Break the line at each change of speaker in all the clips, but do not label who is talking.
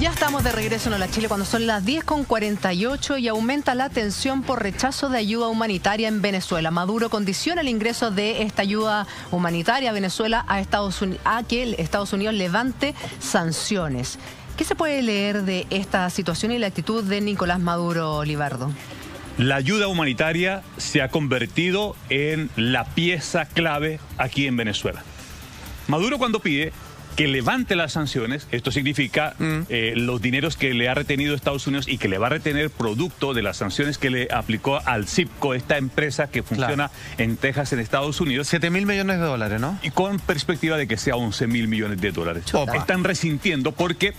Ya estamos de regreso en Hola Chile cuando son las 10:48 y aumenta la tensión por rechazo de ayuda humanitaria en Venezuela. Maduro condiciona el ingreso de esta ayuda humanitaria a Venezuela a que Estados Unidos levante sanciones. ¿Qué se puede leer de esta situación y la actitud de Nicolás Maduro, Libardo?
La ayuda humanitaria se ha convertido en la pieza clave aquí en Venezuela. Maduro, cuando pide que levante las sanciones, esto significa los dineros que le ha retenido Estados Unidos y que le va a retener producto de las sanciones que le aplicó al CIPCO, esta empresa que funciona en Texas, en Estados Unidos.
7.000 millones de dólares, ¿no?
Y con perspectiva de que sea 11.000 millones de dólares. Están resintiendo porque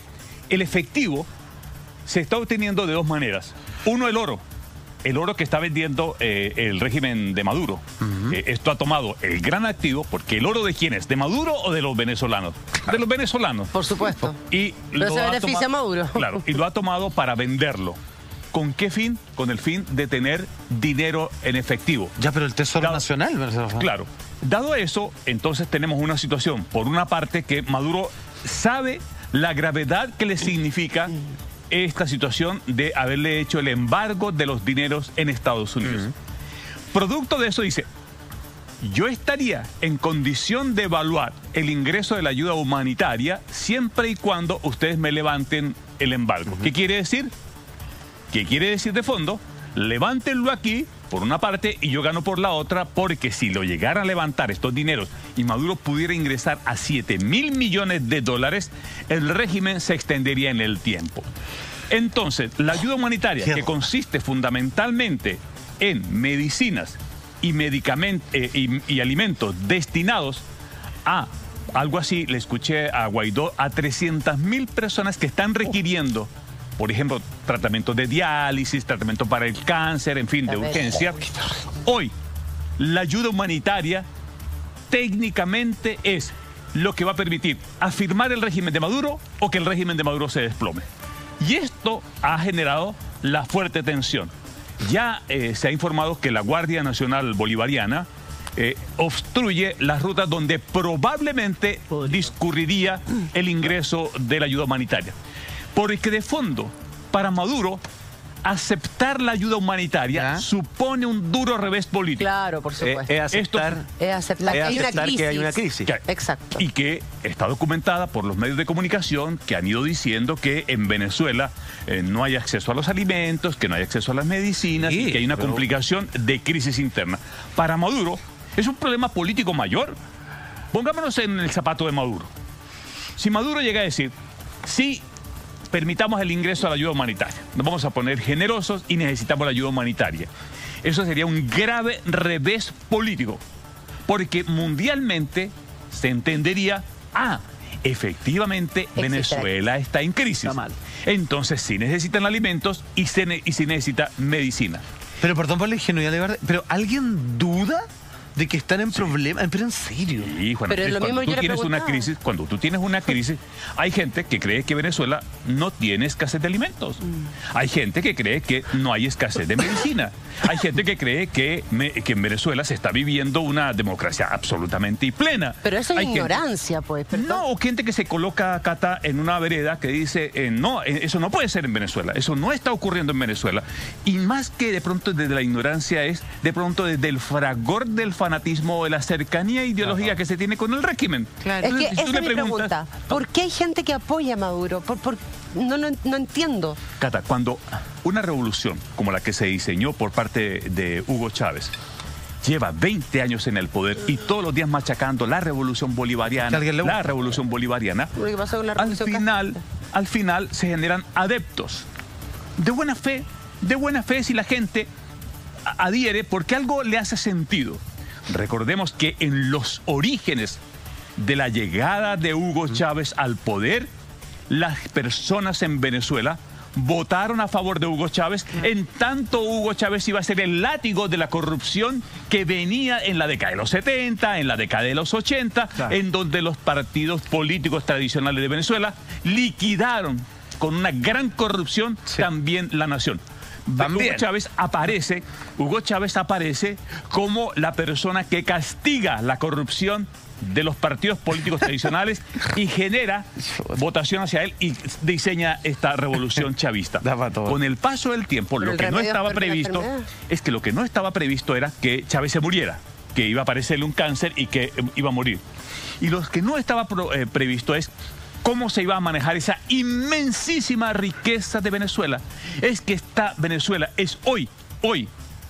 el efectivo se está obteniendo de dos maneras. Uno, el oro. El oro que está vendiendo el régimen de Maduro. Esto ha tomado el gran activo, porque el oro ¿de quién es? ¿De Maduro o de los venezolanos? De los venezolanos.
Por supuesto.
Y
pero se beneficia a Maduro.
Claro, y lo ha tomado para venderlo. ¿Con qué fin? Con el fin de tener dinero en efectivo.
Ya, pero el Tesoro Nacional.
Claro. Dado eso, entonces tenemos una situación, por una parte, que Maduro sabe la gravedad que le significa esta situación de haberle hecho el embargo de los dineros en Estados Unidos. Producto de eso dice, yo estaría en condición de evaluar el ingreso de la ayuda humanitaria siempre y cuando ustedes me levanten el embargo. ¿Qué quiere decir? ¿Qué quiere decir de fondo? Levántenlo aquí, por una parte, y yo gano por la otra, porque si lo llegaran a levantar estos dineros y Maduro pudiera ingresar a 7.000 millones de dólares, el régimen se extendería en el tiempo. Entonces, la ayuda humanitaria, que consiste fundamentalmente en medicinas y medicamentos y alimentos destinados a algo así, le escuché a Guaidó, a 300.000 personas que están requiriendo, por ejemplo, tratamientos de diálisis, tratamiento para el cáncer, en fin, de urgencia. Hoy, la ayuda humanitaria técnicamente es lo que va a permitir afirmar el régimen de Maduro o que el régimen de Maduro se desplome. Y esto ha generado la fuerte tensión. Ya se ha informado que la Guardia Nacional Bolivariana obstruye las rutas donde probablemente discurriría el ingreso de la ayuda humanitaria. Porque de fondo, para Maduro, aceptar la ayuda humanitaria supone un duro revés político.
Claro, por supuesto.
Es aceptar
que
hay una crisis.
Exacto.
Y que está documentada por los medios de comunicación que han ido diciendo que en Venezuela no hay acceso a los alimentos, que no hay acceso a las medicinas, y que hay una complicación de crisis interna. Para Maduro es un problema político mayor. Pongámonos en el zapato de Maduro. Si Maduro llega a decir, sí, permitamos el ingreso a la ayuda humanitaria, nos vamos a poner generosos y necesitamos la ayuda humanitaria, eso sería un grave revés político, porque mundialmente se entendería, efectivamente Venezuela está en crisis. Entonces sí necesitan alimentos y sí necesita medicina.
Pero perdón por la ingenuidad, pero ¿alguien duda de que están en problemas? Pero en serio.
Sí, Juan,
pero lo mismo
cuando tú tienes una crisis, hay gente que cree que Venezuela no tiene escasez de alimentos. Hay gente que cree que no hay escasez de medicina. Hay gente que cree que en Venezuela se está viviendo una democracia absolutamente plena.
Pero eso es ignorancia, pues. Perdón.
No, o gente que se coloca, Cata, en una vereda que dice, no, eso no puede ser en Venezuela. Eso no está ocurriendo en Venezuela. Y más que de pronto desde la ignorancia es, de pronto desde el fragor del fanatismo o de la cercanía ideológica que se tiene con el régimen.
Claro. Es que esa es mi pregunta. ¿Por qué hay gente que apoya a Maduro? No entiendo.
Cata, cuando una revolución como la que se diseñó por parte de Hugo Chávez lleva 20 años en el poder y todos los días machacando la revolución bolivariana, al final se generan adeptos de buena fe si la gente adhiere porque algo le hace sentido. Recordemos que en los orígenes de la llegada de Hugo Chávez al poder, las personas en Venezuela votaron a favor de Hugo Chávez, en tanto Hugo Chávez iba a ser el látigo de la corrupción que venía en la década de los 70, en la década de los 80, en donde los partidos políticos tradicionales de Venezuela liquidaron con una gran corrupción también la nación. Hugo Chávez aparece como la persona que castiga la corrupción de los partidos políticos tradicionales y genera votación hacia él y diseña esta revolución chavista. Con el paso del tiempo, lo que no estaba previsto es que lo que no estaba previsto era que Chávez se muriera, que iba a aparecerle un cáncer y que iba a morir. Y lo que no estaba previsto es cómo se iba a manejar esa inmensísima riqueza de Venezuela. Es que Venezuela es hoy,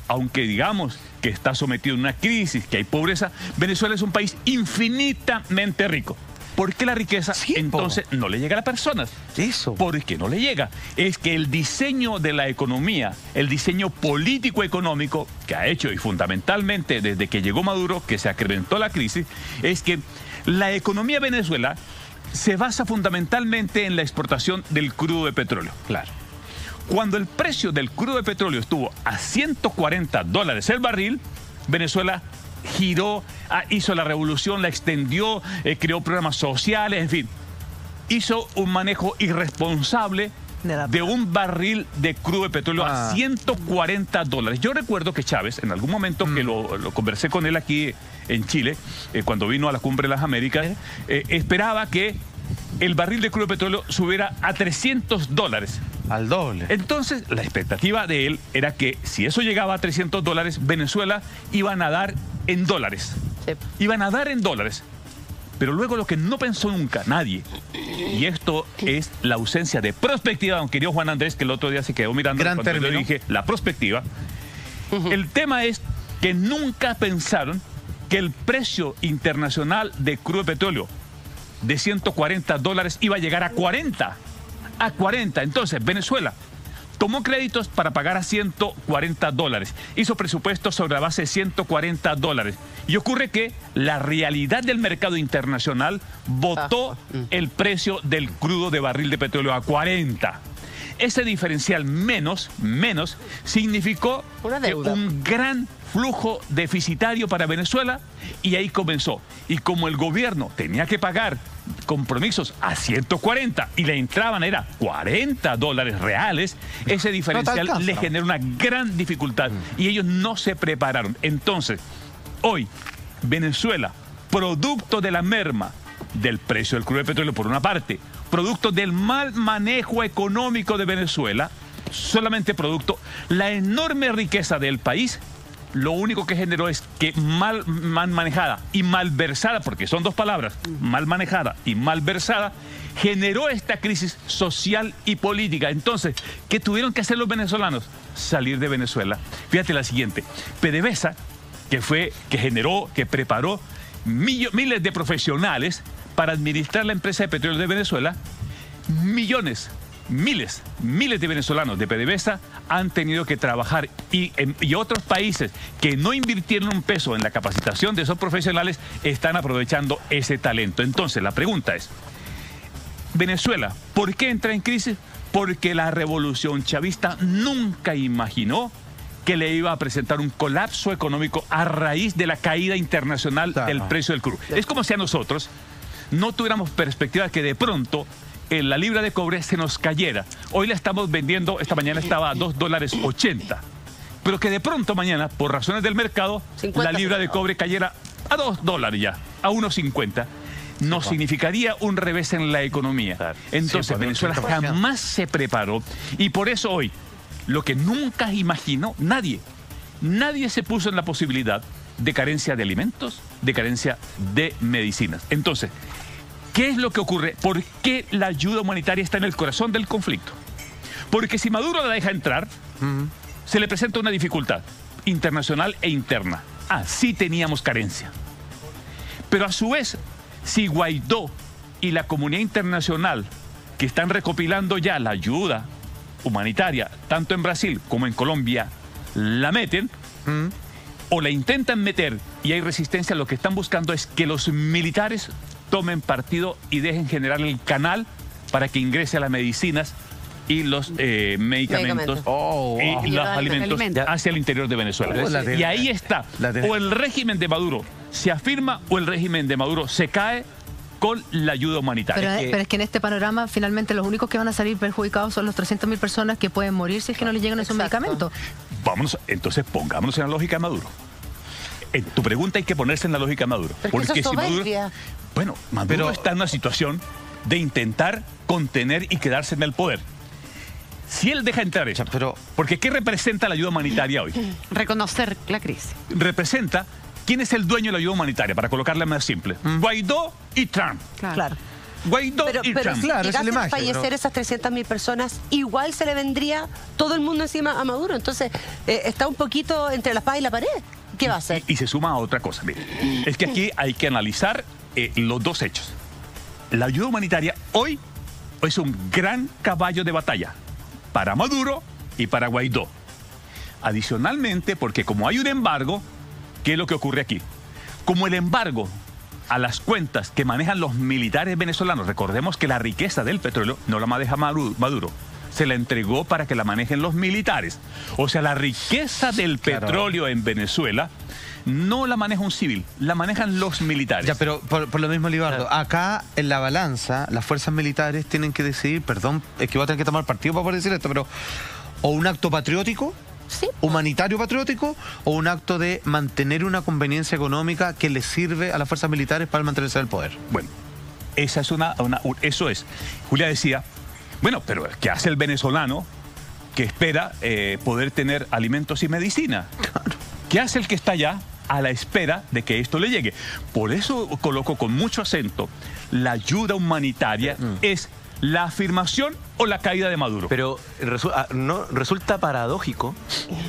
aunque digamos que está sometido a una crisis, que hay pobreza, Venezuela es un país infinitamente rico. ¿Por qué la riqueza entonces no le llega a las personas?
Eso.
¿Por qué no le llega? Es que el diseño de la economía, el diseño político-económico que ha hecho, y fundamentalmente desde que llegó Maduro, que se acrecentó la crisis, es que la economía de Venezuela se basa fundamentalmente en la exportación del crudo de petróleo.
Claro.
Cuando el precio del crudo de petróleo estuvo a $140 el barril, Venezuela giró, hizo la revolución, la extendió, creó programas sociales, en fin. Hizo un manejo irresponsable de un barril de crudo de petróleo a $140. Yo recuerdo que Chávez, en algún momento que lo conversé con él aquí en Chile, cuando vino a la Cumbre de las Américas, esperaba que el barril de crudo de petróleo subiera a $300.
Al doble.
Entonces, la expectativa de él era que si eso llegaba a $300, Venezuela iba a nadar en dólares. Sí. Iba a nadar en dólares. Pero luego lo que no pensó nunca nadie, y esto es la ausencia de prospectiva, don querido Juan Andrés, que el otro día se quedó mirando cuando yo dije la prospectiva. El tema es que nunca pensaron que el precio internacional de crudo de petróleo de $140 iba a llegar a 40. A 40. Entonces, Venezuela tomó créditos para pagar a $140. Hizo presupuestos sobre la base de $140. Y ocurre que la realidad del mercado internacional botó el precio del crudo de barril de petróleo a 40. Ese diferencial menos significó un gran flujo deficitario para Venezuela, y ahí comenzó. Y como el gobierno tenía que pagar compromisos a 140 y le entraban era $40 reales, ese diferencial le generó una gran dificultad y ellos no se prepararon. Entonces, hoy Venezuela, producto de la merma del precio del crudo de petróleo por una parte, producto del mal manejo económico de Venezuela, solamente producto la enorme riqueza del país, lo único que generó es que mal manejada y malversada, porque son dos palabras, mal manejada y malversada, generó esta crisis social y política. Entonces, ¿qué tuvieron que hacer los venezolanos? Salir de Venezuela. Fíjate la siguiente, PDVSA, que preparó miles de profesionales para administrar la empresa de petróleo de Venezuela, miles de venezolanos de PDVSA han tenido que trabajar y otros países que no invirtieron un peso en la capacitación de esos profesionales están aprovechando ese talento. Entonces, la pregunta es, Venezuela, ¿por qué entra en crisis? Porque la revolución chavista nunca imaginó que le iba a presentar un colapso económico a raíz de la caída internacional del precio del crudo. Es como si a nosotros no tuviéramos perspectiva que de pronto la libra de cobre se nos cayera. Hoy la estamos vendiendo, esta mañana estaba a $2.80. Pero que de pronto mañana, por razones del mercado, la libra de cobre cayera a $2 ya, a 1.50. Nos significaría un revés en la economía. Entonces, Venezuela jamás se preparó. Y por eso hoy, lo que nunca imaginó nadie se puso en la posibilidad de carencia de alimentos, de carencia de medicinas. Entonces, ¿qué es lo que ocurre? ¿Por qué la ayuda humanitaria está en el corazón del conflicto? Porque si Maduro la deja entrar, se le presenta una dificultad internacional e interna. Sí teníamos carencia. Pero a su vez, si Guaidó y la comunidad internacional, que están recopilando ya la ayuda humanitaria, tanto en Brasil como en Colombia, la meten, o la intentan meter y hay resistencia, lo que están buscando es que los militares tomen partido y dejen generar el canal para que ingrese las medicinas y los medicamentos y los alimentos hacia el interior de Venezuela. Y ahí está, o el régimen de Maduro se afirma o el régimen de Maduro se cae con la ayuda humanitaria.
Pero es que en este panorama finalmente los únicos que van a salir perjudicados son los 300.000 personas que pueden morir si es que no les llegan esos medicamentos.
Entonces pongámonos en la lógica de Maduro. en tu pregunta hay que ponerse en la lógica de Maduro.
Pero es que eso es soberbia.
Bueno, Maduro está en una situación de intentar contener y quedarse en el poder. Si él deja entrar eso, porque ¿qué representa la ayuda humanitaria hoy?
Reconocer la crisis.
Representa quién es el dueño de la ayuda humanitaria, para colocarla más simple. Guaidó y Trump.
Claro.
Guaidó y
pero
Trump.
si
Claro, esa es la
llegasen a
imagen,
fallecer esas 300.000 personas, igual se le vendría todo el mundo encima a Maduro. Entonces, está un poquito entre la espada y la pared. ¿Qué va a hacer?
Y se suma a otra cosa. Mire, es que aquí hay que analizar los dos hechos. La ayuda humanitaria hoy es un gran caballo de batalla para Maduro y para Guaidó. Adicionalmente, porque como hay un embargo, ¿qué es lo que ocurre aquí? Como el embargo a las cuentas que manejan los militares venezolanos, recordemos que la riqueza del petróleo no la maneja Maduro, se la entregó para que la manejen los militares. O sea, la riqueza del petróleo en Venezuela no la maneja un civil, la manejan los militares.
Ya, pero por lo mismo, Libardo, acá en la balanza, las fuerzas militares tienen que decidir, perdón, es que voy a tener que tomar partido para poder decir esto, pero o un acto patriótico,
Sí.
humanitario patriótico, o un acto de mantener una conveniencia económica que les sirve a las fuerzas militares para mantenerse en el poder.
Bueno, esa es eso es. Julia decía, bueno, pero ¿qué hace el venezolano que espera poder tener alimentos y medicina? ¿Qué hace el que está allá a la espera de que esto le llegue? Por eso coloco con mucho acento, la ayuda humanitaria es la afirmación o la caída de Maduro.
Pero resulta paradójico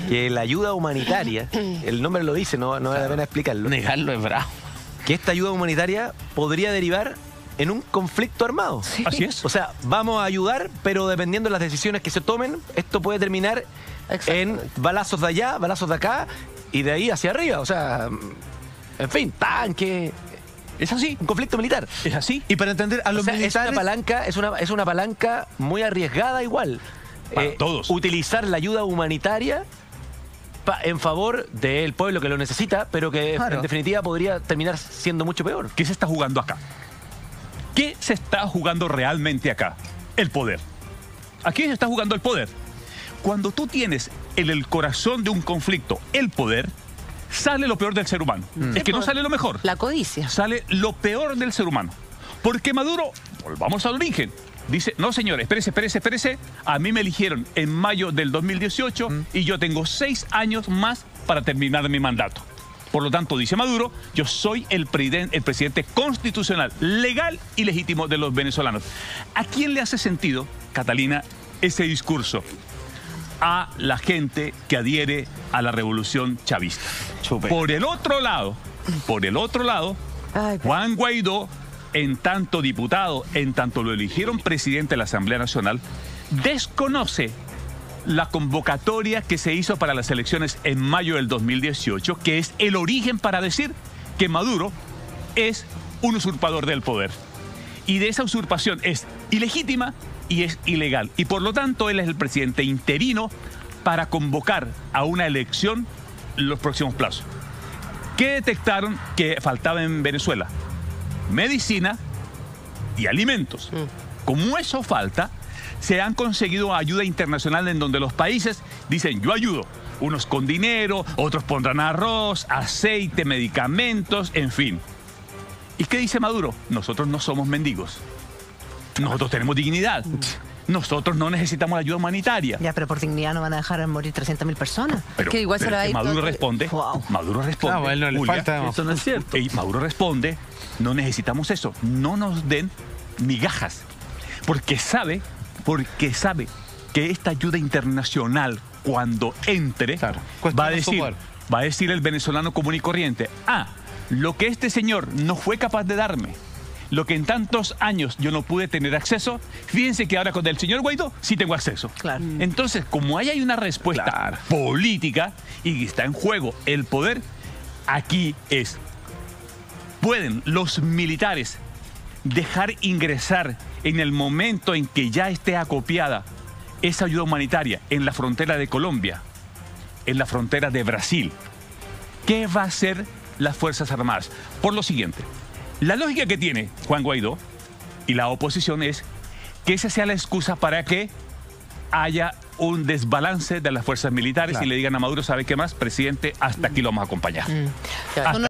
que la ayuda humanitaria, el nombre lo dice, no vale la pena explicarlo,
Negarlo es bravo.
que esta ayuda humanitaria podría derivar en un conflicto armado.
Sí.
Así es.
O sea, vamos a ayudar, pero dependiendo de las decisiones que se tomen, esto puede terminar en balazos de allá, balazos de acá y de ahí hacia arriba. O sea, en fin, tanque.
Es así.
Un conflicto militar.
Es así.
Y para entender a los
O sea,
militares...
es una palanca muy arriesgada igual.
Para todos.
Utilizar la ayuda humanitaria en favor del pueblo que lo necesita, pero que
Claro.
en definitiva podría terminar siendo mucho peor.
¿Qué se está jugando acá? ¿Qué se está jugando realmente acá? El poder. Aquí se está jugando el poder. Cuando tú tienes en el corazón de un conflicto el poder, sale lo peor del ser humano. Es que no sale lo mejor.
La codicia.
Sale lo peor del ser humano. Porque Maduro, volvamos al origen, dice, no señor, espérese, a mí me eligieron en mayo del 2018 y yo tengo 6 años más para terminar mi mandato. Por lo tanto, dice Maduro, yo soy el presidente constitucional, legal y legítimo de los venezolanos. ¿A quién le hace sentido, Catalina, ese discurso? A la gente que adhiere a la revolución chavista. Por el otro lado,
Ay,
Juan Guaidó, en tanto diputado, en tanto lo eligieron presidente de la Asamblea Nacional, desconoce la convocatoria que se hizo para las elecciones en mayo del 2018, que es el origen para decir que Maduro es un usurpador del poder. Y de esa usurpación es ilegítima y es ilegal. Y por lo tanto, él es el presidente interino para convocar a una elección en los próximos plazos. ¿Qué detectaron que faltaba en Venezuela? Medicina y alimentos. Como eso falta, se han conseguido ayuda internacional en donde los países dicen, yo ayudo. Unos con dinero, otros pondrán arroz, aceite, medicamentos, en fin. ¿Y qué dice Maduro? Nosotros no somos mendigos. Nosotros tenemos dignidad. Nosotros no necesitamos ayuda humanitaria.
Ya, pero por dignidad no van a dejar morir 300.000 personas.
Pero,
que igual se
pero
la
es que
va a ir
Maduro
todo-
responde,
Wow.
Maduro responde,
No, bueno, le
Julia,
falta-
Eso no es cierto.
y Maduro responde, no necesitamos eso, no nos den migajas, porque sabe que esta ayuda internacional, cuando entre,
Claro,
va a
cuestiona su
decir,
poder.
va a decir el venezolano común y corriente, lo que este señor no fue capaz de darme, lo que en tantos años yo no pude tener acceso, fíjense que ahora con el señor Guaidó sí tengo acceso.
Claro.
Entonces, como ahí hay una respuesta política y está en juego el poder, aquí es, ¿pueden los militares dejar ingresar en el momento en que ya esté acopiada esa ayuda humanitaria en la frontera de Colombia, en la frontera de Brasil? ¿Qué va a hacer las Fuerzas Armadas? Por lo siguiente, la lógica que tiene Juan Guaidó y la oposición es que esa sea la excusa para que haya un desbalance de las fuerzas militares y le digan a Maduro, ¿sabe qué más? Presidente, hasta aquí lo vamos a acompañar.
Son